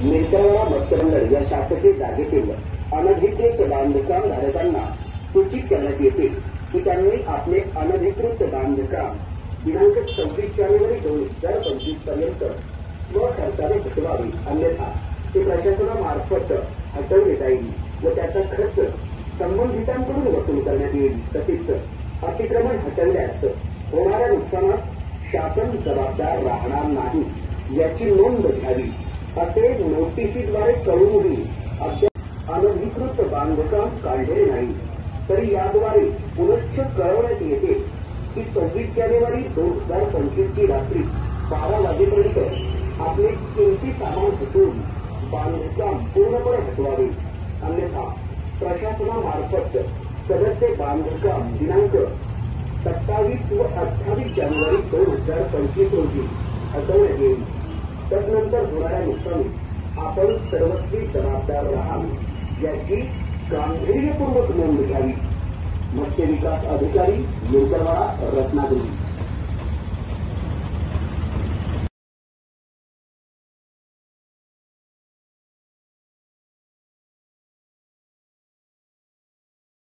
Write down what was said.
मिरकरवाडा मत्स्यबंदर या शासकीय जागेतील अनधिकृत बांधकाम धारकांना सूचित करण्यात येते की त्यांनी आपले अनधिकृत बांधकाम दिनांक 26 जानेवारी 2025 पर्यंत स्वखर्चाने हटवावे, अन्यथा ते प्रशासनामार्फत हटवले जाईल व त्याचा खर्च संबंधितांकडून वसूल करण्यात येईल। तसेच अतिक्रमण हटवल्यास होणाऱ्या नुकसानात शासन जबाबदार राहणार नाही याची नोंद घ्यावी असे नोटिसीद्वारे कळवूनही अद्याप अनधिकृत बांधकाम काढलेले नाही। तरी याद्वारे पुनश्च कळवण्यात येते की 26 जानेवारी 2025 ची रात्री 12 वाजेपर्यंत आपले किमती सामान हटवून बांधकाम पूर्णपणे हटवावे, अन्यथा प्रशासनामार्फत सदरचे बांधकाम दिनांक 27 व 28 जानेवारी 2025 रोजी हटवण्यात येईल। तदनंतर होणाऱ्या नुकसानीत आपण सर्वस्वी जबाबदार राहावे याची गांभीर्यपूर्वक नोंद घ्यावी। मत्स्य विकास अधिकारी मिरकरवाडा, रत्नागिरी।